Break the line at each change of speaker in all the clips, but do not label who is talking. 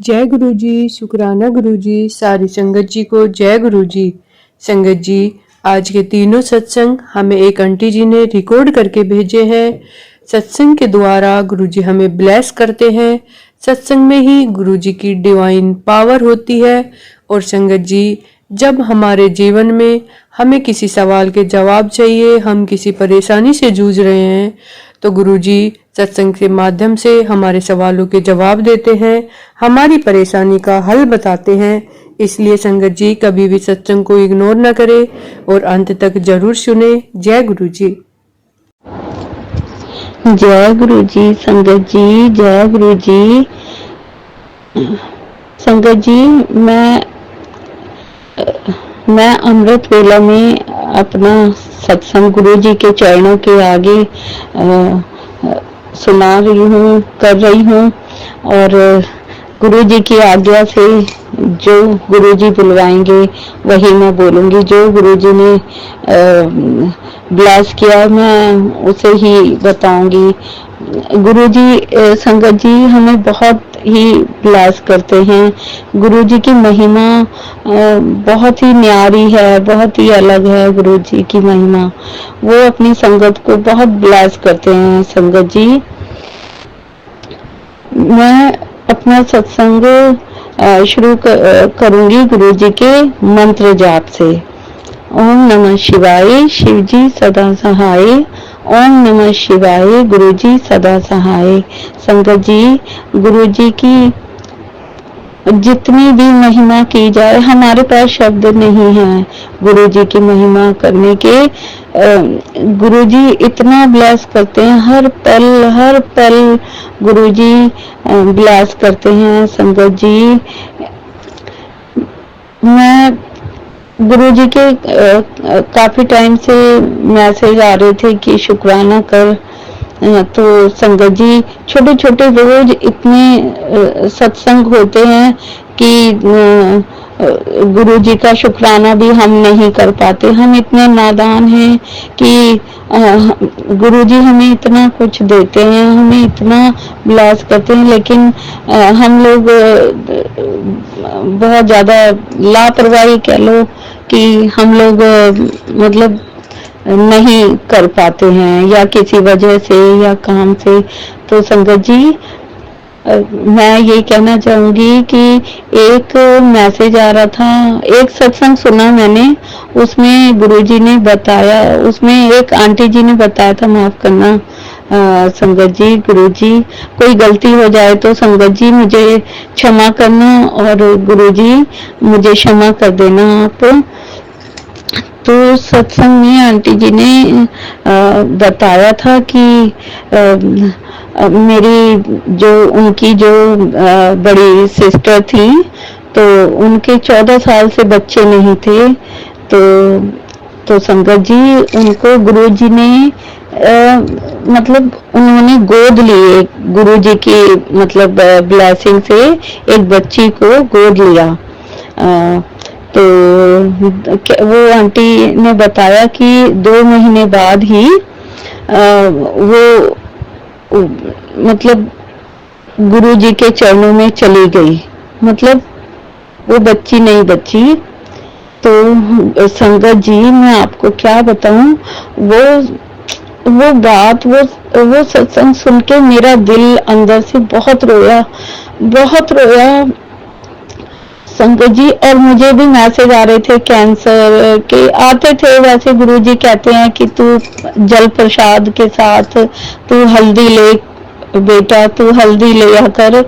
जय गुरु जी। शुक्राना गुरु जी। सारी संगत जी को जय गुरु जी। संगत जी, आज के तीनों सत्संग हमें एक आंटी जी ने रिकॉर्ड करके भेजे हैं। सत्संग के द्वारा गुरु जी हमें ब्लेस करते हैं। सत्संग में ही गुरु जी की डिवाइन पावर होती है। और संगत जी, जब हमारे जीवन में हमें किसी सवाल के जवाब चाहिए, हम किसी परेशानी से जूझ रहे हैं, तो गुरु जी सत्संग के माध्यम से हमारे सवालों के जवाब देते हैं, हमारी परेशानी का हल बताते हैं। इसलिए संगत जी, कभी भी सत्संग को इग्नोर न करें और अंत तक जरूर सुने। जय गुरु जी।
जय गुरु जी। संगत जी, जय गुरु जी। संगत जी, मैं अमृत वेला में अपना सत्संग गुरु जी के चरणों के आगे सुना रही हूँ, कर रही हूँ। और गुरु जी की आज्ञा से जो गुरु जी बुलवाएंगे वही मैं बोलूँगी। जो गुरु जी ने ब्लेस किया मैं उसे ही बताऊंगी। गुरु जी, संगत जी हमें बहुत ही ब्लेस करते हैं। गुरु जी की महिमा बहुत ही न्यारी है, बहुत ही अलग है। गुरु जी की महिमा, वो अपनी संगत को बहुत ब्लेस करते हैं। संगत जी, मैं अपना सत्संग शुरू करूंगी गुरु जी के मंत्र जाप से। ओम नमः शिवाय, शिव जी सदा सहाय। ओम नमः शिवाय, गुरु जी सदा सहाय। संगत जी, गुरु जी की जितनी भी महिमा की जाए, हमारे पास शब्द नहीं है गुरु जी की महिमा करने के। गुरु जी इतना ब्लेस करते हैं, हर पल गुरु जी ब्लेस करते हैं। संगत जी, मैं गुरु जी के काफी टाइम से मैसेज आ रहे थे कि शुक्राना कर। तो संगत जी, छोटे छोटे रोज इतने सत्संग होते हैं कि गुरु जी का शुक्राना भी हम नहीं कर पाते। हम इतने नादान हैं कि गुरु जी हमें इतना कुछ देते हैं, हमें इतना ब्लेस करते हैं, लेकिन हम लोग बहुत ज्यादा लापरवाही कह लो कि हम लोग मतलब नहीं कर पाते हैं, या किसी वजह से या काम से। तो संगत जी, मैं ये कहना चाहूंगी कि एक मैसेज आ रहा था, एक सत्संग सुना मैंने, उसमें गुरुजी ने बताया, उसमें एक आंटी जी ने बताया था, माफ करना संगत जी, गुरुजी कोई गलती हो जाए तो संगत जी मुझे क्षमा करना, और गुरुजी मुझे क्षमा कर देना आप। तो सत्संग में आंटी जी ने बताया था कि मेरी जो उनकी जो बड़ी सिस्टर थी, तो उनके 14 साल से बच्चे नहीं थे। तो संगत जी, उनको गुरु जी ने मतलब उन्होंने गोद लिए, गुरु जी की मतलब ब्लेसिंग से एक बच्ची को गोद लिया। तो वो आंटी ने बताया कि 2 महीने बाद ही वो मतलब गुरु जी के चरणों में चली गई, मतलब वो बच्ची नहीं बची। तो संगत जी, मैं आपको क्या बताऊं, वो बात, वो सत्संग सुन के मेरा दिल अंदर से बहुत रोया, बहुत रोया संगत जी। और मुझे भी मैसेज आ रहे थे कैंसर के, आते थे। वैसे गुरुजी कहते हैं कि तू जल प्रसाद के साथ तू हल्दी ले बेटा, तू हल्दी लिया कर।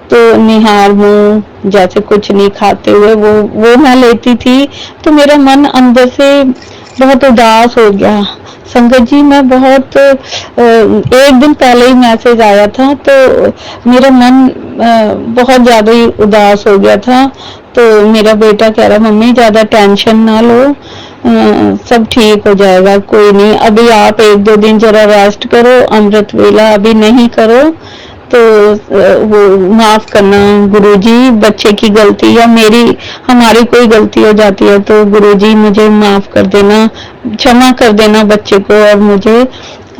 तो निहार मुंह जैसे कुछ नहीं खाते हुए वो मैं लेती थी, तो मेरा मन अंदर से बहुत उदास हो गया। संगत जी, मैं बहुत एक दिन पहले ही मैसेज आया था, तो मेरा मन बहुत ज्यादा ही उदास हो गया था। तो मेरा बेटा कह रहा, मम्मी ज्यादा टेंशन ना लो, सब ठीक हो जाएगा, कोई नहीं, अभी आप 1-2 दिन जरा रेस्ट करो, अमृत वेला अभी नहीं करो। तो वो माफ करना गुरुजी, बच्चे की गलती या हमारी कोई गलती हो जाती है तो गुरुजी मुझे माफ कर देना, क्षमा कर देना बच्चे को और मुझे।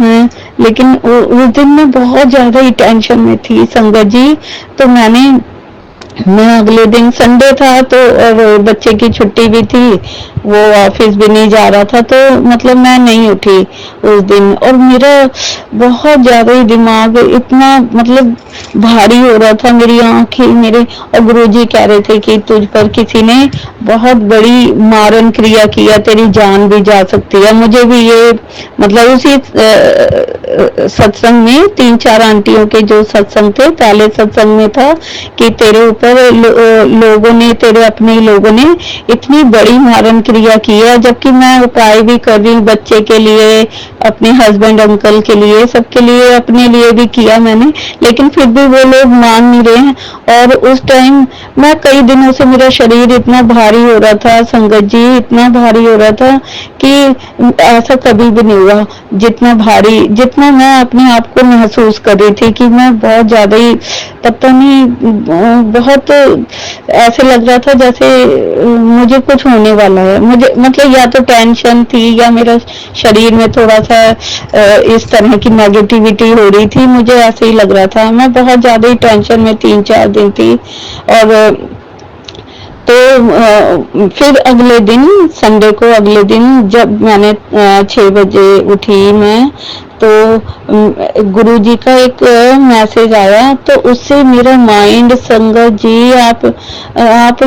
लेकिन उस दिन मैं बहुत ज्यादा ही टेंशन में थी संगत जी। तो मैंने मैं अगले दिन संडे था तो और बच्चे की छुट्टी भी थी, वो ऑफिस भी नहीं जा रहा था, तो मतलब मैं नहीं उठी उस दिन। और मेरा बहुत ज्यादा ही दिमाग इतना मतलब भारी हो रहा था, मेरी आंखें मेरे। और गुरुजी कह रहे थे कि तुझ पर किसी ने बहुत बड़ी मारन क्रिया किया, तेरी जान भी जा सकती है। मुझे भी ये मतलब उसी सत्संग में 3-4 आंटियों के जो सत्संग थे, पहले सत्संग में था कि तेरे ऊपर लोगों ने, तेरे अपने लोगों ने इतनी बड़ी मारन क्रिया की है, जबकि मैं उपाय भी कर रही हूँ बच्चे के लिए, अपने हस्बैंड अंकल के लिए, सबके लिए, अपने लिए भी किया मैंने, लेकिन फिर भी वो लोग मान नहीं रहे हैं। और उस टाइम मैं कई दिनों से मेरा शरीर इतना भारी हो रहा था संगत जी, इतना भारी हो रहा था कि ऐसा कभी भी नहीं हुआ जितना भारी, जितना मैं अपने आप को महसूस कर रही थी कि मैं बहुत ज्यादा ही पता नहीं, बहुत ऐसे लग रहा था जैसे मुझे कुछ होने वाला है। मुझे मतलब या तो टेंशन थी या मेरा शरीर में थोड़ा सा इस तरह की नेगेटिविटी हो रही थी, मुझे ऐसे ही लग रहा था। मैं बहुत ज्यादा ही टेंशन में 3-4 दिन थी। और तो फिर अगले दिन संडे को, अगले दिन जब मैंने 6 बजे उठी मैं, तो गुरुजी का एक मैसेज आया, तो उससे मेरा माइंड संगत जी, आप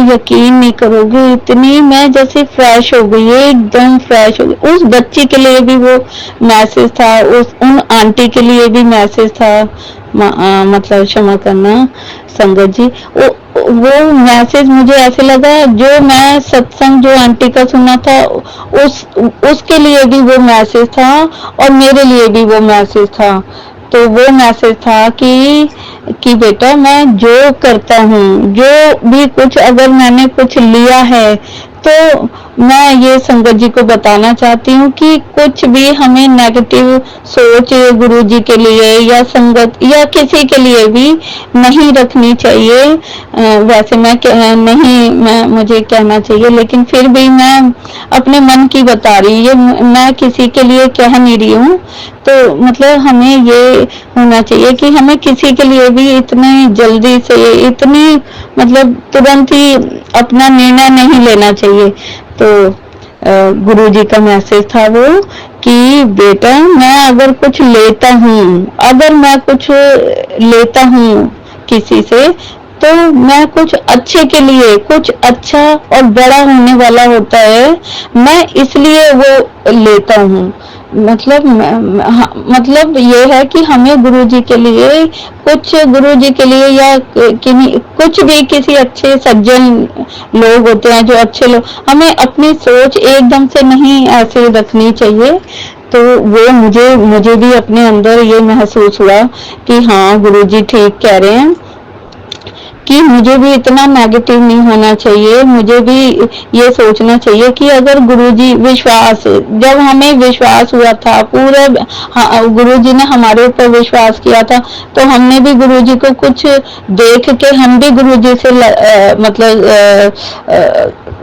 यकीन नहीं करोगे, इतनी मैं जैसे फ्रेश हो गई, एकदम फ्रेश हो गई। उस बच्ची के लिए भी वो मैसेज था, उन आंटी के लिए भी मैसेज था, मतलब क्षमा करना संगत जी, वो मैसेज मुझे ऐसे लगा, जो मैं सत्संग जो आंटी का सुना था उसके लिए भी वो मैसेज था और मेरे लिए भी वो मैसेज था। तो वो मैसेज था कि बेटा, मैं जो करता हूँ, जो भी कुछ अगर मैंने कुछ लिया है, तो मैं ये संगत जी को बताना चाहती हूँ कि कुछ भी हमें नेगेटिव सोच गुरुजी के लिए या संगत या किसी के लिए भी नहीं रखनी चाहिए। वैसे मैं मुझे कहना चाहिए, लेकिन फिर भी मैं अपने मन की बता रही, ये मैं किसी के लिए कह नहीं रही हूँ। तो मतलब हमें ये होना चाहिए कि हमें किसी के लिए भी इतने जल्दी से, इतनी मतलब तुरंत ही अपना निर्णय नहीं लेना चाहिए। तो गुरुजी का मैसेज था वो कि बेटा, मैं अगर कुछ लेता हूँ, अगर मैं कुछ लेता हूँ किसी से, तो मैं कुछ अच्छे के लिए, कुछ अच्छा और बड़ा होने वाला होता है, मैं इसलिए वो लेता हूँ। मतलब ये है कि हमें गुरुजी के लिए, कुछ गुरुजी के लिए या कुछ भी किसी अच्छे सज्जन लोग होते हैं, जो अच्छे लोग, हमें अपनी सोच एकदम से नहीं ऐसे रखनी चाहिए। तो वो मुझे भी अपने अंदर ये महसूस हुआ कि हाँ, गुरुजी ठीक कह रहे हैं कि मुझे भी इतना नेगेटिव नहीं होना चाहिए। मुझे भी ये सोचना चाहिए कि अगर गुरुजी विश्वास, जब हमें विश्वास हुआ था पूरा, गुरुजी ने हमारे ऊपर विश्वास किया था, तो हमने भी गुरुजी को कुछ देख के हम भी गुरुजी से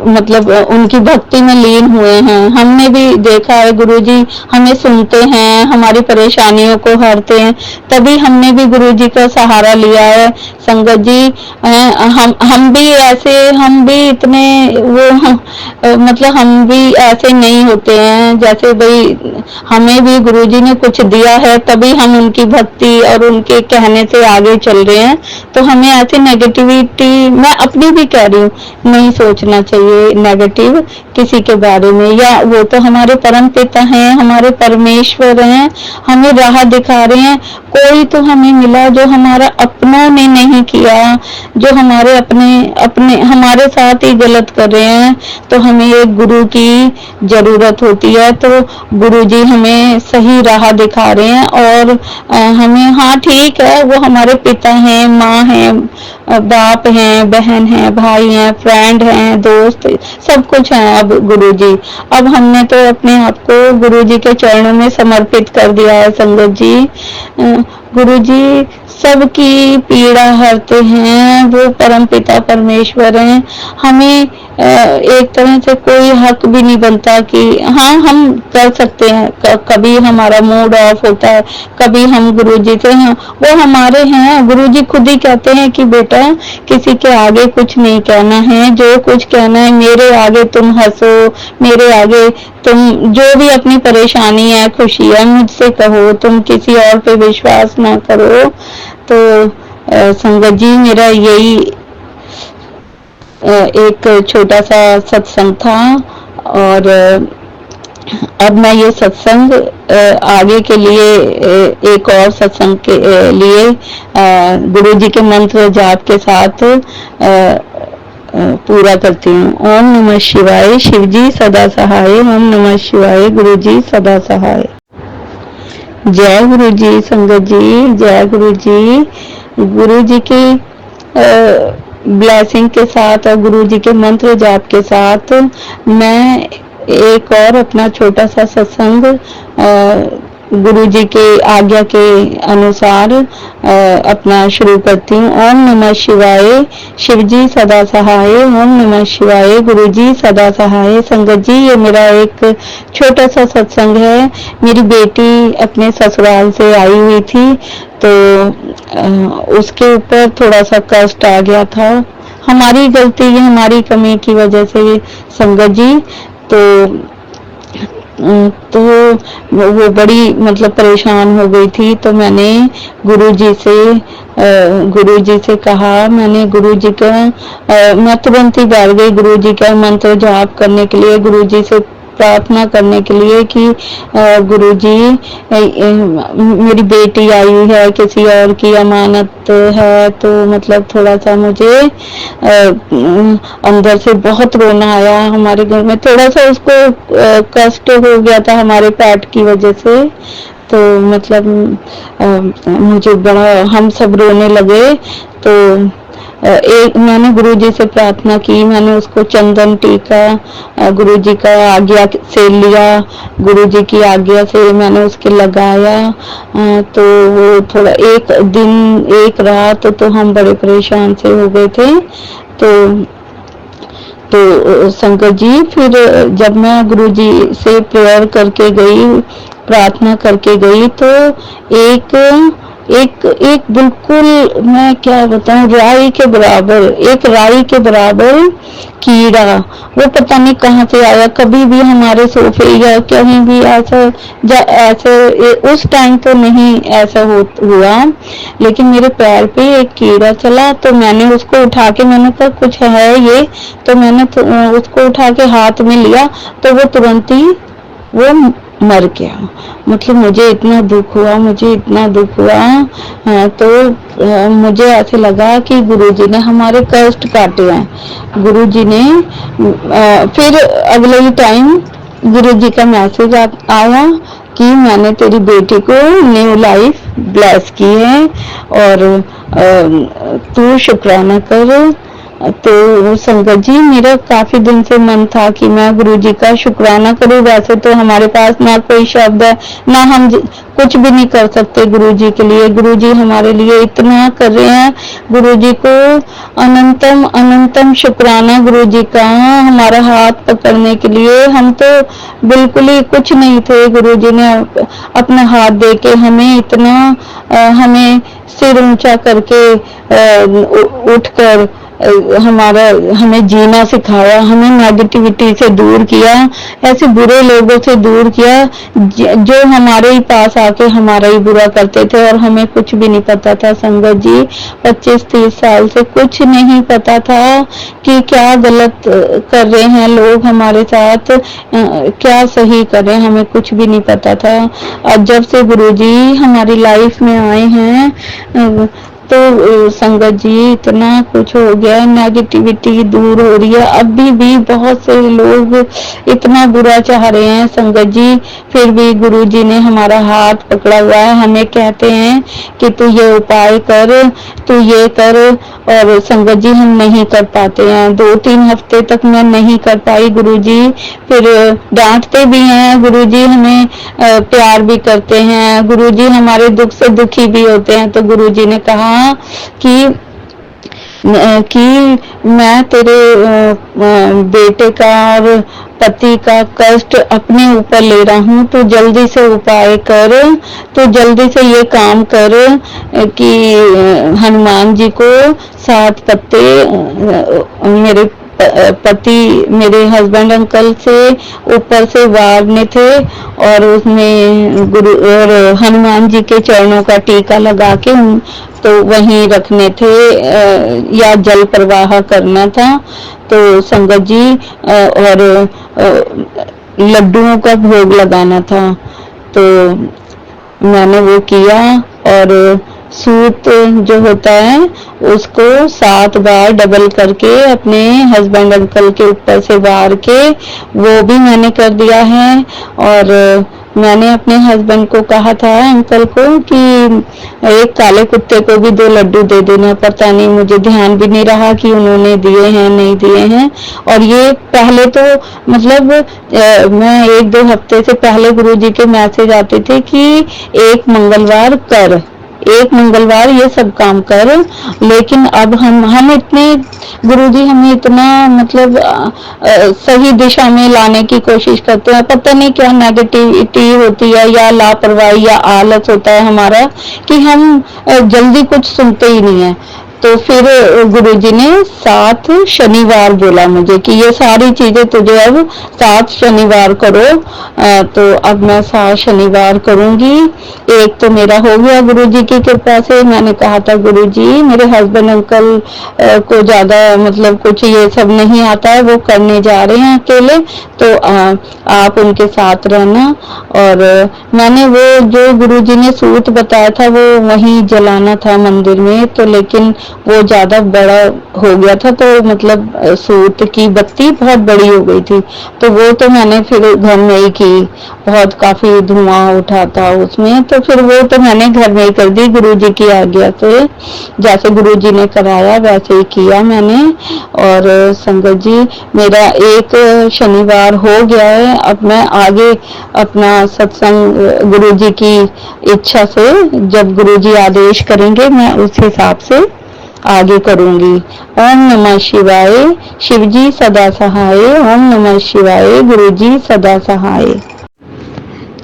मतलब उनकी भक्ति में लीन हुए हैं। हमने भी देखा है गुरुजी हमें सुनते हैं, हमारी परेशानियों को हरते हैं, तभी हमने भी गुरुजी का सहारा लिया है संगत जी। हम भी ऐसे, हम भी इतने मतलब हम भी ऐसे नहीं होते हैं, जैसे भाई हमें भी गुरुजी ने कुछ दिया है, तभी हम उनकी भक्ति और उनके कहने से आगे चल रहे हैं। तो हमें ऐसे नेगेटिविटी, मैं अपनी भी कह रही हूँ, नहीं सोचना चाहिए नेगेटिव किसी के बारे में। या वो तो हमारे परम पिता हैं, हमारे परमेश्वर हैं, हमें राह दिखा रहे हैं। कोई तो हमें मिला जो हमारा अपनों ने नहीं किया, जो हमारे अपने हमारे साथ ही गलत कर रहे हैं। तो हमें एक गुरु की जरूरत होती है। तो गुरु जी हमें सही राह दिखा रहे हैं और हमें, हाँ ठीक है, वो हमारे पिता हैं, माँ हैं, बाप हैं, बहन हैं, भाई हैं, फ्रेंड हैं, दोस्त, सब कुछ है अब गुरुजी। अब हमने तो अपने आप को गुरुजी के चरणों में समर्पित कर दिया है संगत जी। गुरुजी सबकी पीड़ा हरते हैं, वो परमपिता परमेश्वर हैं। हमें एक तरह से कोई हक भी नहीं बनता कि हाँ हम कर सकते हैं, कभी हमारा मूड ऑफ होता है, कभी हम गुरुजी से, हाँ वो हमारे हैं। गुरुजी खुद ही कहते हैं कि बेटा किसी के आगे कुछ नहीं कहना है, जो कुछ कहना है मेरे आगे तुम हंसो, मेरे आगे तुम जो भी अपनी परेशानी है, खुशी है, मुझसे कहो, तुम किसी और पे विश्वास ना करो। तो संगत जी मेरा यही एक छोटा सा सत्संग था, और अब मैं ये सत्संग आगे के लिए एक और सत्संग के लिए गुरु जी के मंत्र जाप के साथ पूरा करती हूँ। ओम नमः शिवाय, शिव जी सदा सहाय। ओम नमः शिवाय, गुरु जी सदा सहाय। जय गुरु जी संगत जी, जय गुरु जी। गुरु जी की ब्लेसिंग के साथ और गुरु जी के मंत्र जाप के साथ मैं एक और अपना छोटा सा सत्संग गुरु जी के आज्ञा के अनुसार अपना शुरू करती हूँ। ओम नमः शिवाय, शिव जी सदा सहाय। ओम नमः शिवाय, गुरु जी सदा सहाय। संगत जी ये मेरा एक छोटा सा सत्संग है। मेरी बेटी अपने ससुराल से आई हुई थी, तो उसके ऊपर थोड़ा सा कष्ट आ गया था, हमारी गलती है, हमारी कमी की वजह से संगत जी। तो वो बड़ी मतलब परेशान हो गई थी। तो मैंने गुरुजी से कहा, मैंने गुरुजी का मैं तुरंत ही बैठ गई गुरुजी का मंत्र जाप करने के लिए, गुरुजी से प्रार्थना करने के लिए कि गुरुजी मेरी बेटी आई है, किसी और की अमानत है, तो मतलब थोड़ा सा मुझे अंदर से बहुत रोना आया। हमारे घर में थोड़ा सा उसको कष्ट हो गया था हमारे पेट की वजह से, तो मतलब मुझे बड़ा, हम सब रोने लगे। तो एक मैंने गुरुजी से प्रार्थना की, मैंने उसको चंदन टीका गुरुजी का आज्ञा से लिया, गुरुजी की आज्ञा से मैंने उसके लगाया। तो वो थोड़ा एक दिन एक रात तो हम बड़े परेशान से हो गए थे। तो शंकर जी फिर जब मैं गुरुजी से प्रेयर करके गई, प्रार्थना करके गई, तो एक बिल्कुल मैं क्या बताऊं, राई के बराबर कीड़ा, वो पता नहीं कहाँ से आया। कभी भी हमारे सोफे या कहीं भी ऐसे उस टाइम तो नहीं ऐसा हुआ, लेकिन मेरे पैर पे एक कीड़ा चला। तो मैंने उसको उठा के, मैंने कहा कुछ है ये, तो मैंने उसको उठा के हाथ में लिया, तो वो तुरंत ही वो मर गया। मतलब मुझे इतना दुख हुआ। तो मुझे ऐसे लगा कि गुरुजी ने हमारे कष्ट काटे हैं। गुरुजी ने फिर अगले ही टाइम गुरुजी का मैसेज आया कि मैंने तेरी बेटी को न्यू लाइफ ब्लेस की है और तू शुक्राना कर। तो संगत जी मेरा काफी दिन से मन था कि मैं गुरुजी का शुक्राना करूं। वैसे तो हमारे पास ना कोई शब्द है, ना हम कुछ भी नहीं कर सकते गुरुजी के लिए। गुरुजी हमारे लिए इतना कर रहे हैं। गुरुजी को अनंतम शुक्राना गुरुजी का, हमारा हाथ पकड़ने के लिए। हम तो बिल्कुल ही कुछ नहीं थे, गुरुजी ने अपना हाथ दे के हमें इतना हमें सिर ऊंचा करके उठकर हमें जीना सिखाया, हमें नेगेटिविटी से दूर किया, ऐसे बुरे लोगों से दूर किया जो हमारे ही पास आके हमारा ही बुरा करते थे, और हमें कुछ भी नहीं पता था। संगत जी 25-30 साल से कुछ नहीं पता था कि क्या गलत कर रहे हैं लोग हमारे साथ, क्या सही कर रहे हैं, हमें कुछ भी नहीं पता था। और जब से गुरुजी हमारी लाइफ में आए हैं, तो संगत जी इतना कुछ हो गया, नेगेटिविटी दूर हो रही है। अभी भी बहुत से लोग इतना बुरा चाह रहे हैं संगत जी, फिर भी गुरु जी ने हमारा हाथ पकड़ा हुआ है, हमें कहते हैं कि तू ये उपाय कर, तू ये कर, और संगत जी हम नहीं कर पाते हैं। 2-3 हफ्ते तक मैं नहीं कर पाई गुरु जी, फिर डांटते भी हैं गुरु जी, हमें प्यार भी करते हैं गुरु जी, हमारे दुख से दुखी भी होते हैं। तो गुरु जी ने कहा कि मैं तेरे बेटे का और पति का कष्ट अपने ऊपर ले रहा हूँ, तो जल्दी से उपाय कर, तो जल्दी से ये काम कर कि हनुमान जी को 7 पत्ते मेरे पति, मेरे हस्बैंड अंकल से ऊपर से वारने थे, और उसमें गुरु और हनुमान जी के चरणों का टीका लगा के तो वहीं रखने थे, या जल प्रवाह करना था। तो संगत जी और लड्डुओं का भोग लगाना था, तो मैंने वो किया, और सूत जो होता है उसको 7 बार डबल करके अपने हस्बैंड अंकल के ऊपर से वार के वो भी मैंने कर दिया है। और मैंने अपने हस्बैंड को कहा था, अंकल को, कि एक काले कुत्ते को भी 2 लड्डू दे देना। पता नहीं, मुझे ध्यान भी नहीं रहा कि उन्होंने दिए हैं नहीं दिए हैं। और ये पहले तो मतलब मैं 1-2 हफ्ते से पहले गुरुजी के मैसेज आते थे कि एक मंगलवार कर, एक मंगलवार ये सब काम कर, लेकिन अब हम इतने गुरुजी हमें इतना मतलब सही दिशा में लाने की कोशिश करते हैं। पता नहीं क्या नेगेटिविटी होती है, या लापरवाही या आलस होता है हमारा, कि हम जल्दी कुछ सुनते ही नहीं है। तो फिर गुरुजी ने 7 शनिवार बोला मुझे कि ये सारी चीजें तुझे अब 7 शनिवार करो। तो अब मैं 7 शनिवार करूंगी। एक तो मेरा हो गया गुरुजी की कृपा से। मैंने कहा था गुरुजी मेरे हस्बैंड अंकल को ज्यादा मतलब कुछ ये सब नहीं आता है, वो करने जा रहे हैं अकेले, तो आप उनके साथ रहना। और मैंने वो जो गुरुजी ने सूत बताया था वो वहीं जलाना था मंदिर में, तो लेकिन वो ज्यादा बड़ा हो गया था, तो मतलब सूत की बत्ती बहुत बड़ी हो गई थी, तो वो तो मैंने फिर घर में ही की। बहुत काफी धुआं उठा था उसमें, तो फिर वो तो मैंने घर में ही कर दी गुरुजी की आज्ञा से। जैसे गुरुजी ने कराया वैसे ही किया मैंने। और संगत जी मेरा एक शनिवार हो गया है। अब मैं आगे अपना सत्संग गुरुजी की इच्छा से, जब गुरुजी आदेश करेंगे, मैं उस हिसाब से आगे करूंगी। ओम नमः शिवाय, शिवजी सदा सहाय। ओम नमः शिवाय, गुरुजी सदा सहाय।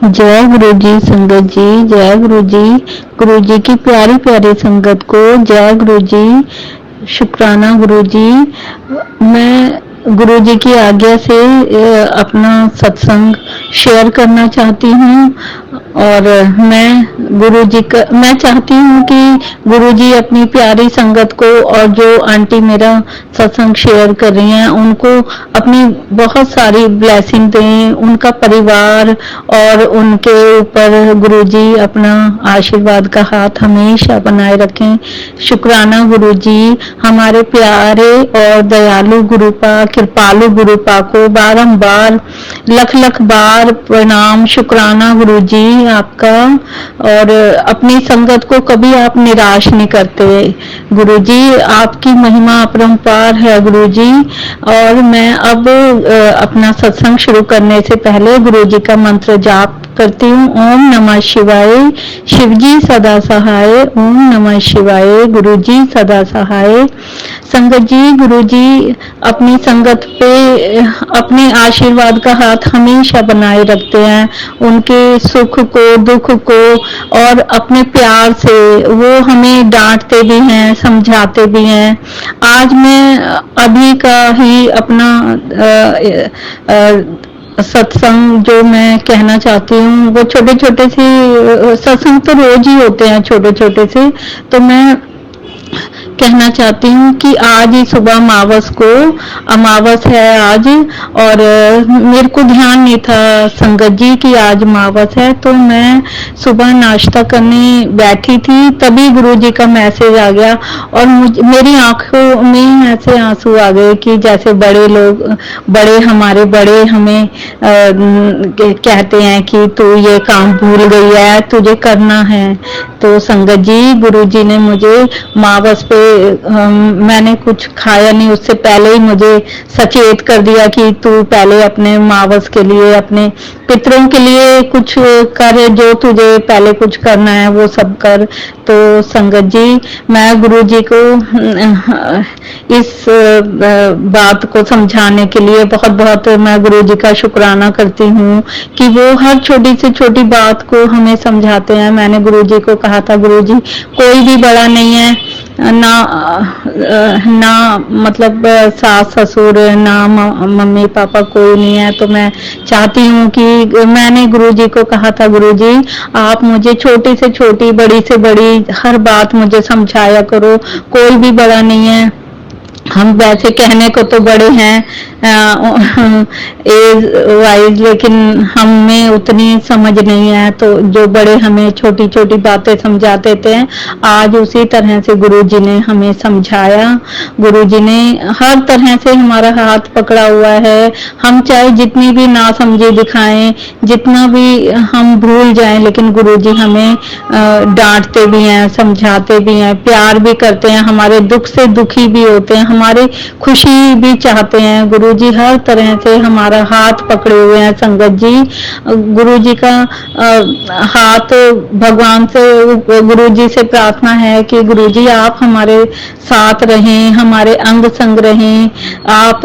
जय गुरु जी संगत जी, जय गुरु जी। गुरु जी की प्यारी प्यारी संगत को जय गुरु जी, शुक्राना गुरु जी। मैं गुरु जी की आज्ञा से अपना सत्संग शेयर करना चाहती हूँ। और मैं चाहती हूँ कि गुरु जी अपनी प्यारी संगत को, और जो आंटी मेरा सत्संग शेयर कर रही हैं, उनको अपनी बहुत सारी ब्लेसिंग दें, उनका परिवार और उनके ऊपर गुरु जी अपना आशीर्वाद का हाथ हमेशा बनाए रखें। शुक्राना गुरु जी, हमारे प्यारे और दयालु गुरुपा, कृपालु गुरुपा को बारंबार लख लख बार प्रणाम, शुक्राना गुरु जी आपका। और अपनी संगत को कभी आप निराश नहीं करते गुरु जी, आपकी महिमा अपरंपार है गुरु जी। और मैं अब अपना सत्संग शुरू करने से पहले गुरु जी का मंत्र जाप करती हूँ। ओम नमः शिवाय, शिवजी सदा सहाय। ओम नमः शिवाय, गुरु जी सदा सहाय। संगत जी, गुरु जी अपनी संगत पे अपने आशीर्वाद का हाथ हमेशा बनाए रखते हैं, उनके सुख को, दुख को, और अपने प्यार से वो हमें डांटते भी हैं, समझाते भी हैं। आज मैं अभी का ही अपना सत्संग जो मैं कहना चाहती हूँ, वो छोटे छोटे से सत्संग तो रोज ही होते हैं छोटे छोटे से, तो मैं कहना चाहती हूँ कि आज ही सुबह अमावस है आज, और मेरे को ध्यान नहीं था संगत जी कि आज अमावस है। तो मैं सुबह नाश्ता करने बैठी थी, तभी गुरुजी का मैसेज आ गया और मेरी आंखों में ऐसे आंसू आ गए कि जैसे हमारे बड़े हमें कहते हैं कि तू ये काम भूल गई है, तुझे करना है। तो संगत जी, गुरुजी ने मुझे अमावस पे मैंने कुछ खाया नहीं, उससे पहले ही मुझे सचेत कर दिया कि तू पहले अपने अमावस के लिए, अपने पितरों के लिए कुछ कर, जो तुझे पहले कुछ करना है वो सब कर। तो संगत जी, मैं गुरुजी को इस बात को समझाने के लिए बहुत बहुत मैं गुरुजी का शुक्राना करती हूँ कि वो हर छोटी से छोटी बात को हमें समझाते हैं। मैंने गुरुजी को कहा था, गुरुजी कोई भी बड़ा नहीं है, ना मतलब सास ससुर, ना मम्मी पापा, कोई नहीं है। तो मैं चाहती हूँ कि मैंने गुरुजी को कहा था, गुरुजी आप मुझे छोटी से छोटी, बड़ी से बड़ी हर बात मुझे समझाया करो, कोई भी बड़ा नहीं है। हम वैसे कहने को तो बड़े हैं एज वाइज, लेकिन हमें उतनी समझ नहीं है। तो जो बड़े हमें छोटी छोटी बातें समझाते थे, आज उसी तरह से गुरुजी ने हमें समझाया। गुरुजी ने हर तरह से हमारा हाथ पकड़ा हुआ है। हम चाहे जितनी भी नासमझी दिखाएं, जितना भी हम भूल जाएं, लेकिन गुरुजी हमें डांटते भी हैं, समझाते भी हैं, प्यार भी करते हैं, हमारे दुख से दुखी भी होते हैं, हमारी खुशी भी चाहते हैं। गुरुजी हर तरह से हमारा हाथ पकड़े हुए हैं। संगत जी, गुरुजी का हाथ भगवान से, गुरुजी से प्रार्थना है कि गुरुजी आप हमारे साथ रहें, हमारे अंग संग रहें, आप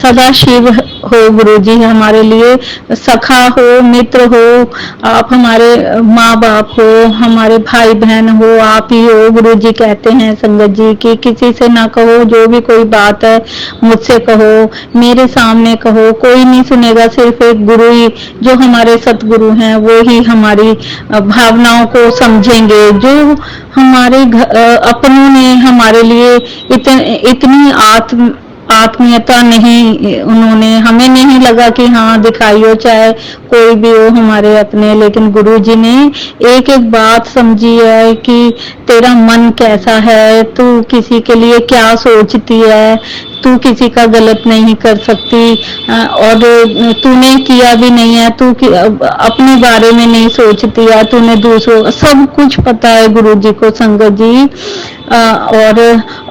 सदा शिव हो गुरुजी, हमारे लिए सखा हो, मित्र हो, आप हमारे माँ बाप हो, हमारे भाई बहन हो, आप ही हो। गुरुजी कहते हैं संगत जी कि किसी से ना कहो, जो भी कोई बात है मुझसे कहो, मेरे सामने कहो, कोई नहीं सुनेगा, सिर्फ एक गुरु ही, जो हमारे सतगुरु हैं, वो ही हमारी भावनाओं को समझेंगे। जो हमारे अपनों ने हमारे लिए इतनी आत्मीयता नहीं, उन्होंने हमें नहीं लगा कि हाँ दिखाइयो, चाहे कोई भी हो हमारे अपने, लेकिन गुरुजी ने एक एक बात समझी है कि तेरा मन कैसा है, तू किसी के लिए क्या सोचती है, तू किसी का गलत नहीं कर सकती, और तूने किया भी नहीं है, तू अपने बारे में नहीं सोचती है, तूने दूसरों, सब कुछ पता है गुरुजी को संगत जी। और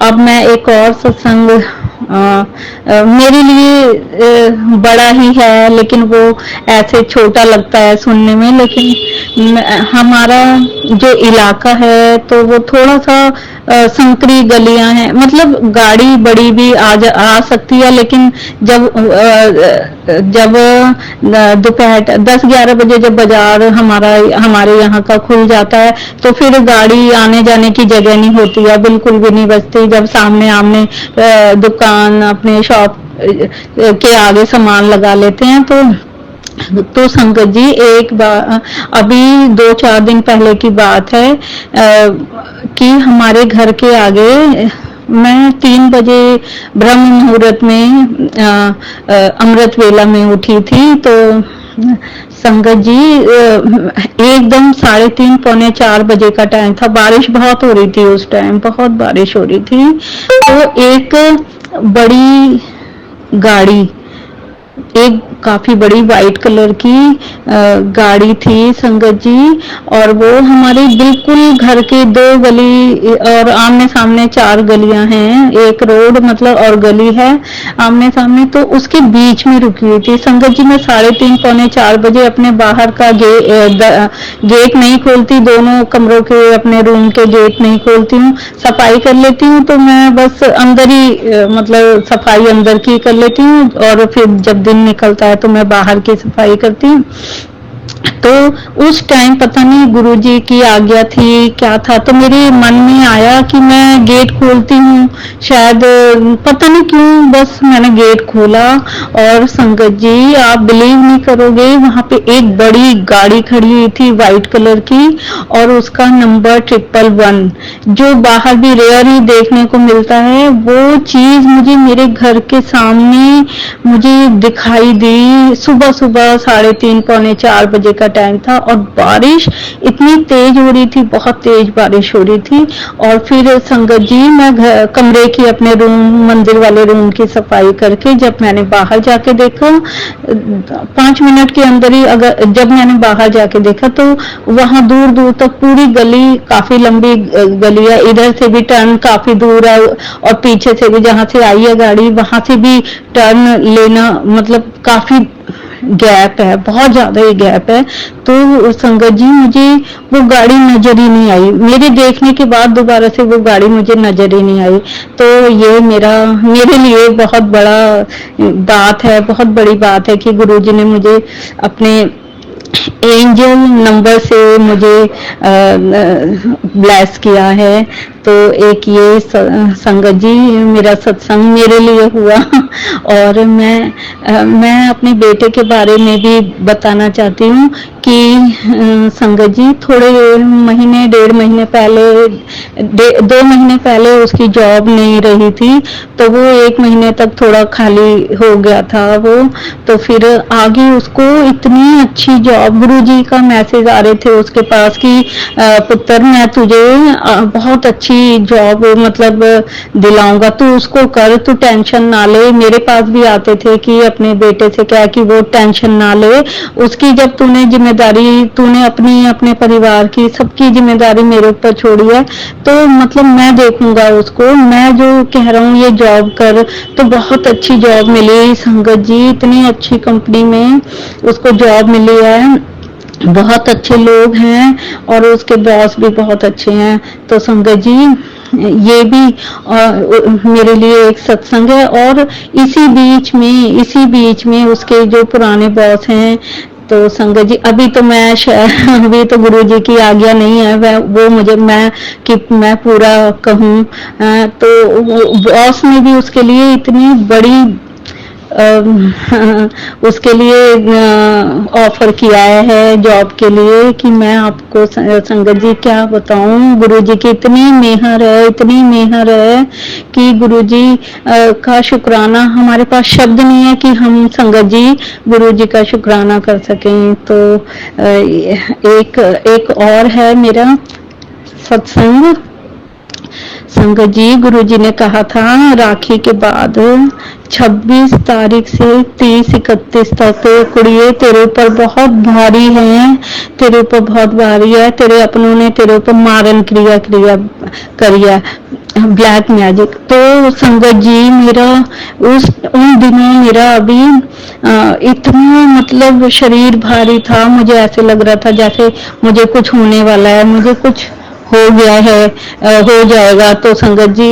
अब मैं एक और सत्संग मेरे लिए बड़ा ही है, लेकिन वो ऐसे छोटा लगता है सुनने में, लेकिन हमारा जो इलाका है तो वो थोड़ा सा संकरी गलियां हैं, मतलब गाड़ी बड़ी भी आ सकती है, लेकिन जब दोपहर 10-11 बजे जब बाजार हमारे यहाँ का खुल जाता है, तो फिर गाड़ी आने जाने की जगह नहीं होती है, बिल्कुल भी नहीं बचती। जब सामने आमने दुकान, अपने शॉप के आगे सामान लगा लेते हैं, तो संगत जी, एक बार अभी 2-4 दिन पहले की बात है कि हमारे घर के आगे मैं 3 बजे ब्रह्म मुहूर्त में अमृत वेला में उठी थी। तो संगत जी, एकदम 3:30 पौने 4 बजे का टाइम था, बारिश बहुत हो रही थी उस टाइम, बहुत बारिश हो रही थी। तो एक बड़ी गाड़ी, एक काफी बड़ी व्हाइट कलर की गाड़ी थी संगत जी, और वो हमारे बिल्कुल घर के 2 गली और आमने सामने 4 गलियां हैं, एक रोड मतलब और गली है आमने सामने, तो उसके बीच में रुकी हुई थी। संगत जी, मैं 3:30 पौने 4 बजे अपने बाहर का गेट नहीं खोलती, दोनों कमरों के अपने रूम के गेट नहीं खोलती हूँ, सफाई कर लेती हूँ, तो मैं बस अंदर ही मतलब सफाई अंदर की कर लेती हूँ, और फिर जब दिन निकलता है तो मैं बाहर की सफाई करती हूँ। तो उस टाइम पता नहीं गुरुजी की आज्ञा थी क्या था, तो मेरे मन में आया कि मैं गेट खोलती हूँ शायद, पता नहीं क्यों बस मैंने गेट खोला। और संगत जी आप बिलीव नहीं करोगे, वहां पे एक बड़ी गाड़ी खड़ी हुई थी वाइट कलर की, और उसका नंबर 111, जो बाहर भी रेयर ही देखने को मिलता है, वो चीज मुझे मेरे घर के सामने मुझे दिखाई दी। सुबह सुबह 3:30 पौने 4 बजे का टाइम था, और बारिश इतनी तेज हो रही थी, बहुत तेज बारिश हो रही थी। और फिर संगत जी मैं कमरे की अपने रूम, मंदिर वाले रूम की सफाई करके जब मैंने बाहर जाके देखा, 5 मिनट के अंदर ही अगर जब मैंने बाहर जाके देखा, तो वहां दूर दूर तक पूरी गली, काफी लंबी गली है, इधर से भी टर्न काफी दूर है, और पीछे से भी जहां से आई है गाड़ी वहां से भी टर्न लेना, मतलब काफी गैप है, बहुत ज्यादा ही गैप है। तो संगत जी मुझे वो गाड़ी नजर ही नहीं आई, मेरे देखने के बाद दोबारा से वो गाड़ी मुझे नजर ही नहीं आई। तो ये मेरे लिए बहुत बड़ा बात है, बहुत बड़ी बात है कि गुरुजी ने मुझे अपने एंजल नंबर से मुझे ब्लेस किया है। तो एक ये संगत जी मेरा सत्संग मेरे लिए हुआ। और मैं अपने बेटे के बारे में भी बताना चाहती हूँ कि संगत जी थोड़े महीने, 1.5 महीने पहले, 2 महीने पहले उसकी जॉब नहीं रही थी, तो वो 1 महीने तक थोड़ा खाली हो गया था वो। तो फिर आगे उसको इतनी अच्छी जॉब, गुरुजी का मैसेज आ रहे थे उसके पास कि पुत्र मैं तुझे बहुत अच्छी जॉब मतलब दिलाऊंगा, तू उसको कर, तू टेंशन ना ले। मेरे पास भी आते थे कि अपने बेटे से क्या कि वो टेंशन ना ले, उसकी जब तूने जिम्मेदारी, तूने अपने परिवार की सबकी जिम्मेदारी मेरे ऊपर छोड़ी है, तो मतलब मैं देखूंगा उसको, मैं जो कह रहा हूँ ये जॉब कर। तो बहुत अच्छी जॉब मिली संगत जी, इतनी अच्छी कंपनी में उसको जॉब मिली है, बहुत अच्छे लोग हैं, और उसके बॉस भी बहुत अच्छे हैं। तो संगत जी ये भी मेरे लिए एक सत्संग है। और इसी बीच में उसके जो पुराने बॉस हैं, तो संगत जी अभी तो अभी तो गुरु जी की आज्ञा नहीं है, वो मुझे मैं पूरा कहूँ, तो बॉस ने भी उसके लिए इतनी बड़ी उसके लिए ऑफर किया है जॉब के लिए कि मैं आपको संगत जी क्या बताऊं, गुरुजी की इतनी मेहर है कि गुरुजी का शुक्राना, हमारे पास शब्द नहीं है कि हम संगत जी गुरुजी का शुक्राना कर सकें। तो एक और है मेरा सत्संग। संगत जी गुरुजी ने कहा था राखी के बाद 26 तारीख से 30-31 तक कुड़िए तेरे ऊपर बहुत भारी है, तेरे ऊपर बहुत भारी है, तेरे अपनों ने तेरे ऊपर मारन क्रिया करी है, ब्लैक मैजिक। तो संगत जी मेरा उन दिनों मेरा अभी इतना मतलब शरीर भारी था, मुझे ऐसे लग रहा था जैसे मुझे कुछ होने वाला है, मुझे कुछ हो गया है, हो जाएगा। तो संगत जी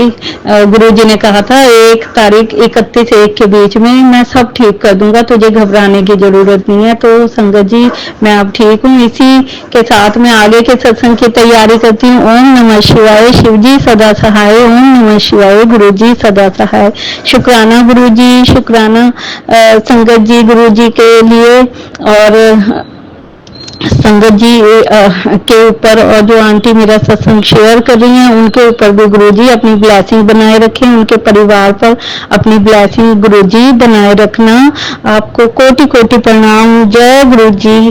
गुरुजी ने कहा था 1 तारीख 31-1 के बीच में मैं सब ठीक कर दूंगा, तुझे घबराने की जरूरत नहीं है। तो संगत जी मैं अब ठीक हूँ। इसी के साथ मैं आगे के सत्संग की तैयारी करती हूँ। ओम नमः शिवाय, शिव जी सदा सहाय। ओम नमः शिवाय, गुरु जी सदा सहाय। शुक्राना गुरु जी, शुक्राना संगत जी गुरु जी के लिए, और संगत जी के ऊपर, और जो आंटी मेरा सत्संग शेयर कर रही हैं उनके ऊपर भी गुरुजी अपनी ब्लेसिंग बनाए रखें, उनके परिवार पर अपनी ब्लेसिंग गुरुजी बनाए रखना। आपको कोटि कोटि प्रणाम। जय गुरुजी।